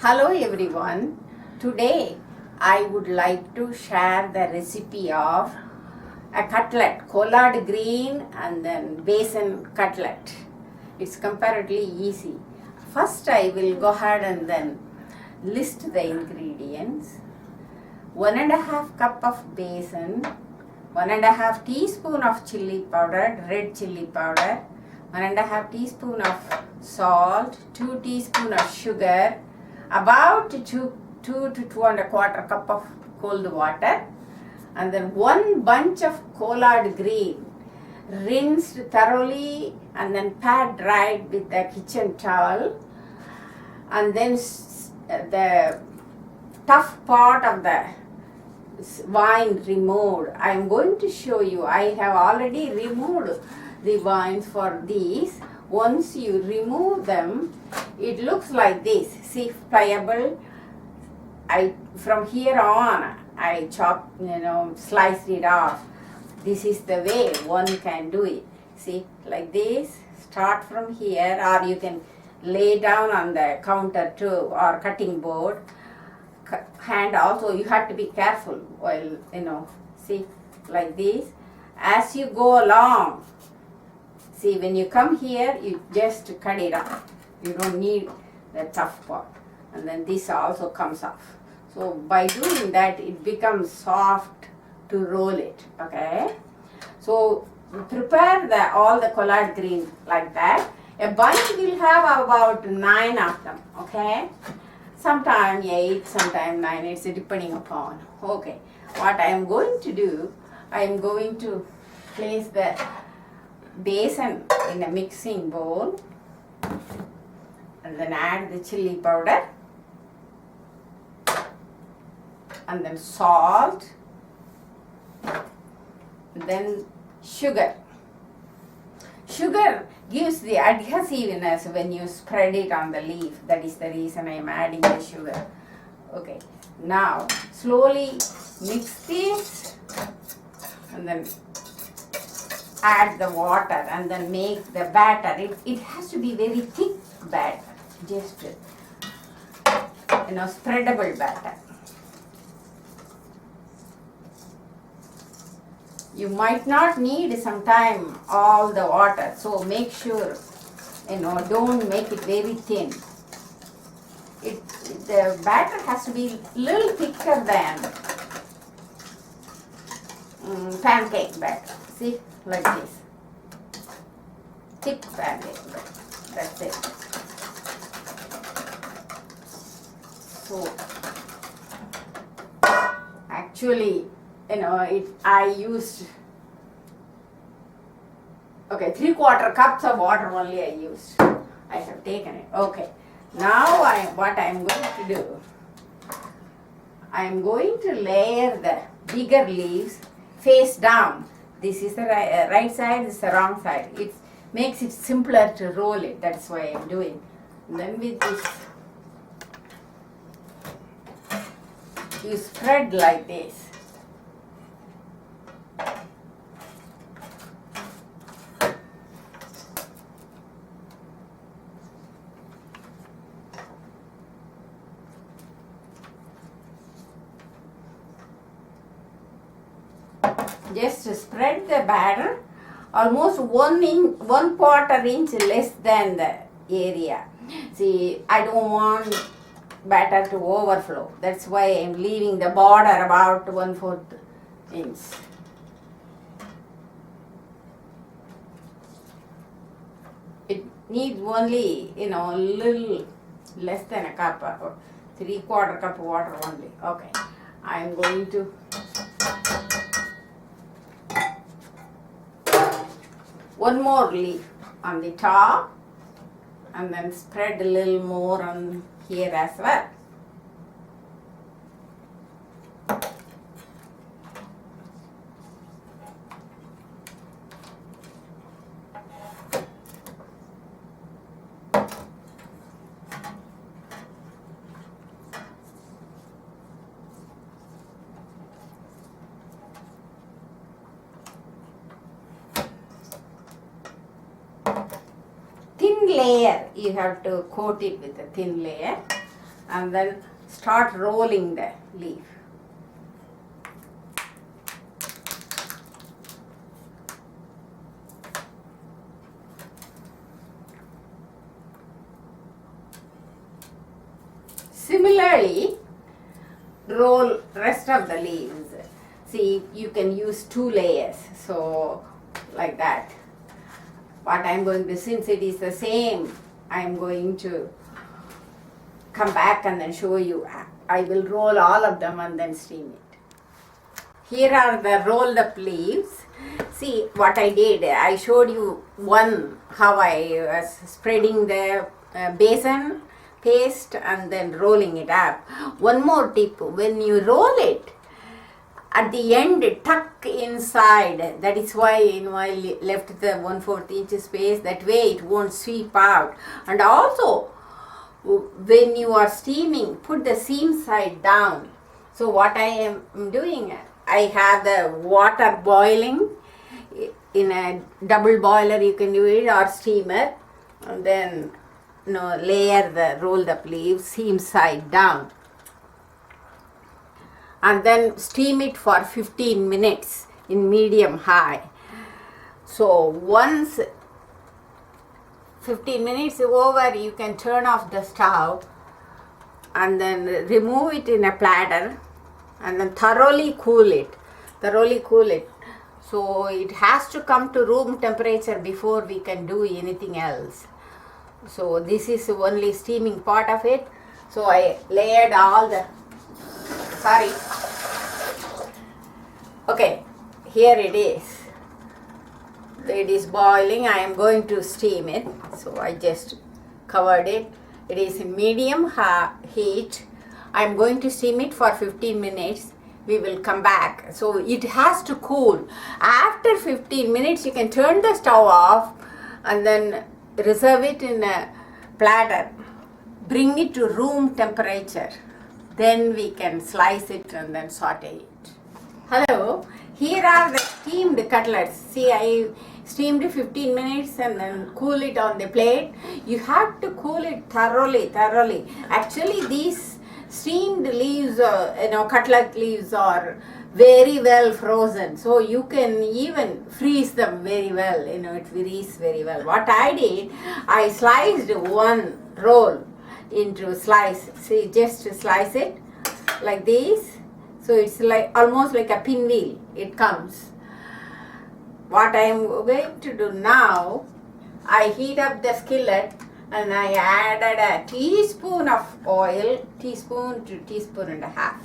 Hello everyone. Today I would like to share the recipe of a cutlet, collard green and then besan cutlet. It's comparatively easy. First I will go ahead and then list the ingredients. 1.5 cup of besan, 1.5 teaspoon of chili powder, red chili powder, 1.5 teaspoon of salt, 2 teaspoon of sugar, about 2 to 2.25 cup of cold water, and then 1 bunch of collard green, rinsed thoroughly and then pat dried with a kitchen towel, and then the tough part of the vine removed. I am going to show you. I have already removed the vines for these. Once you remove them, it looks like this. See, pliable. From here on I sliced it off. This is the way one can do it. See, like this. Start from here, or you can lay down on the counter too, or cutting board. Hand also, you have to be careful while see, like this. As you go along, see, when you come here, you just cut it off. You don't need the tough part. And then this also comes off. So by doing that, it becomes soft to roll it. Okay. So prepare all the collard green like that. A bunch will have about 9 of them. Okay. Sometime 8, sometime 9. It's depending upon. Okay. What I am going to do, I am going to place the besan in a mixing bowl, and then add the chili powder, and then salt, then sugar. Sugar gives the adhesiveness when you spread it on the leaf. That is the reason I am adding the sugar. Okay, now slowly mix this and then add the water and then make the batter. It has to be very thick batter, just spreadable batter. You might not need sometime all the water, so make sure don't make it very thin. The batter has to be little thicker than pancake batter. See, like this, thick pancake batter. That's it. So actually, I used 3/4 cups of water only. I have taken it. Okay. Now what I am going to do, I am going to layer the bigger leaves face down. This is the right side, this is the wrong side. It makes it simpler to roll it. That's why I am doing. And then with this, you spread like this. Just spread the batter almost 1/4 inch less than the area. See, I don't want batter to overflow. That's why I am leaving the border about 1/4 inch. It needs only a little less than a cup or 3/4 cup of water only. Okay, I am going to one more leaf on the top, and then spread a little more on here as well. Layer, you have to coat it with a thin layer, and then start rolling the leaf. Similarly, roll rest of the leaves. See, you can use 2 layers, so like that. What I'm going to, since it is the same, I'm going to come back and then show you. I will roll all of them and then steam it. Here are the rolled up leaves. See what I did. I showed you one, how I was spreading the besan paste and then rolling it up. One more tip, when you roll it, at the end tuck inside. That is why I left the 1/4 inch space. That way it won't sweep out. And also, when you are steaming, put the seam side down. So what I am doing, I have the water boiling in a double boiler, you can do it, or steamer, and then layer the rolled up leaves seam side down, and then steam it for 15 minutes in medium high. So once 15 minutes over, you can turn off the stove and then remove it in a platter and then thoroughly cool it. So it has to come to room temperature before we can do anything else. So this is only steaming part of it. So I layered all the, okay, here it is. It is boiling. I am going to steam it. So I just covered it. It is in medium heat. I am going to steam it for 15 minutes. We will come back. So it has to cool. After 15 minutes, you can turn the stove off and then reserve it in a platter. Bring it to room temperature. Then we can slice it and then saute it. Hello, here are the steamed cutlets. See, I steamed 15 minutes and then cool it on the plate. You have to cool it thoroughly. Actually, these steamed leaves, cutlet leaves are very well frozen. So you can even freeze them very well. It freezes very well. What I did, I sliced one roll into slice. See, just slice it like this. So it's like almost like a pinwheel. It comes. What I am going to do now, I heat up the skillet and I added a teaspoon of oil, teaspoon to teaspoon and a half.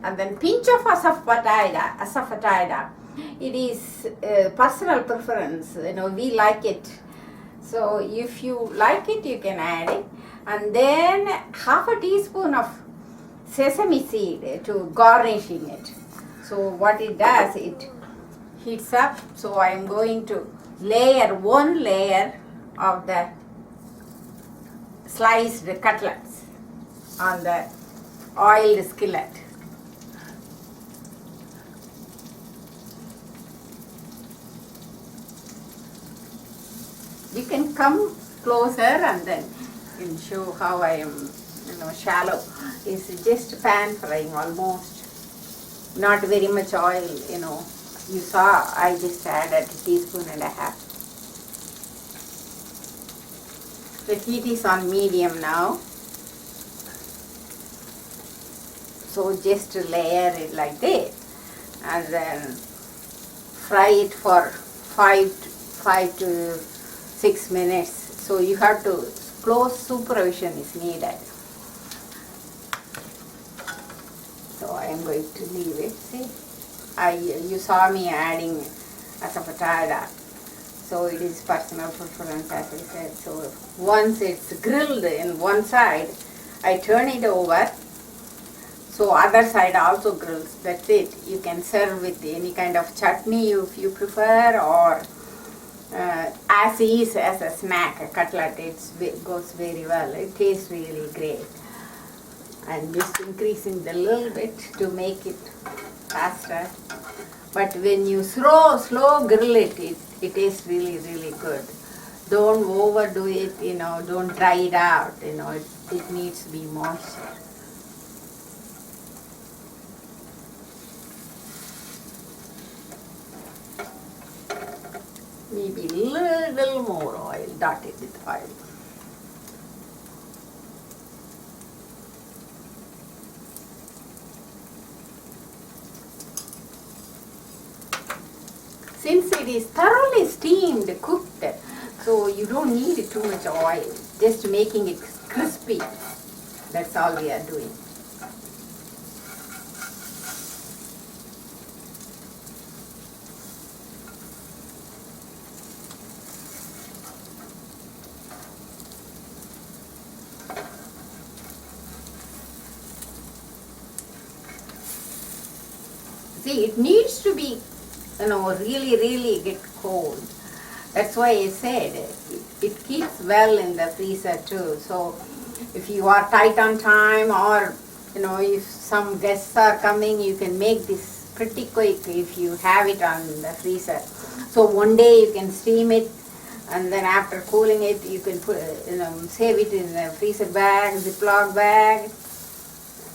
And then pinch of asafoetida. It is personal preference. We like it. So if you like it, you can add it. And then half a teaspoon of sesame seed to garnishing it. So what it does, it heats up. So I am going to layer one layer of the sliced cutlets on the oiled skillet. You can come closer and then I'll show how I am, shallow. It's just pan frying almost. Not very much oil, You saw I just added a teaspoon and a half. The heat is on medium now. So just layer it like this and then fry it for 5 to 6 minutes. So you have to, close supervision is needed. So I am going to leave it. See, you saw me adding asafoetida. So it is personal preference, as I said. So once it's grilled in one side, I turn it over. So other side also grills. That's it. You can serve with any kind of chutney if you prefer, or as is as a snack, a cutlet. It goes very well. It tastes really great. I'm just increasing the little bit to make it faster. But when you slow grill it tastes really, really good. Don't overdo it, don't dry it out, it needs to be moisture. Maybe little more oil, dot it with oil. Since it is thoroughly steamed, cooked, so you don't need too much oil, just making it crispy. That's all we are doing. See, it needs to be, really get cold. That's why I said it keeps well in the freezer too. So if you are tight on time, or if some guests are coming, you can make this pretty quick if you have it on the freezer. So one day you can steam it, and then after cooling it, you can put save it in a freezer bag, Ziploc bag,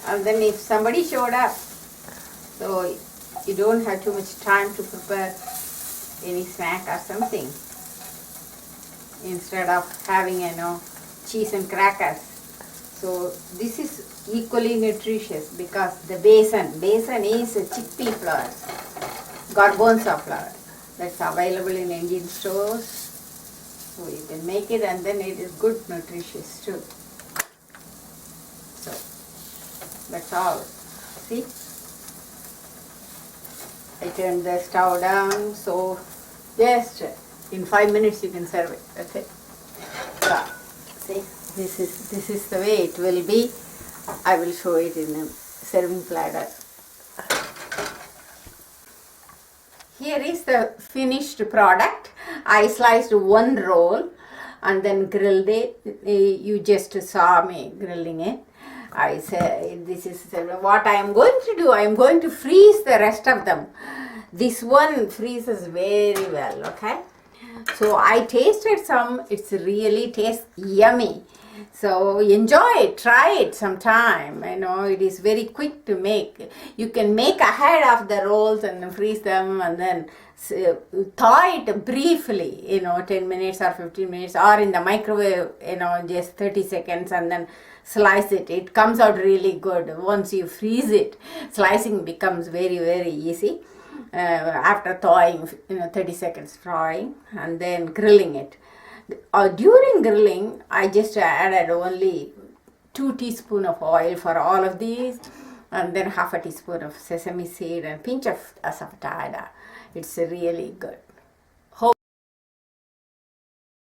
and then if somebody showed up, so you don't have too much time to prepare any snack or something. Instead of having cheese and crackers. So this is equally nutritious because the besan is a chickpea flour, garbanzo flour, that's available in Indian stores. So you can make it, and then it is good nutritious too. So that's all. See, I turned the stove down, so just in 5 minutes you can serve it. That's it. So, see, this is the way it will be. I will show it in a serving platter. Here is the finished product. I sliced one roll and then grilled it. You just saw me grilling it. I said, this is what I am going to do. I am going to freeze the rest of them. This one freezes very well, okay? So I tasted some. It's really tastes yummy. So enjoy it, try it sometime. It is very quick to make. You can make ahead of the rolls and freeze them, and then thaw it briefly, 10 minutes or 15 minutes, or in the microwave, just 30 seconds, and then slice it. It comes out really good. Once you freeze it, slicing becomes very, very easy. After thawing, 30 seconds thawing, and then grilling it. During grilling, I just added only 2 teaspoons of oil for all of these, and then half a teaspoon of sesame seed and pinch of asafetada. It's really good.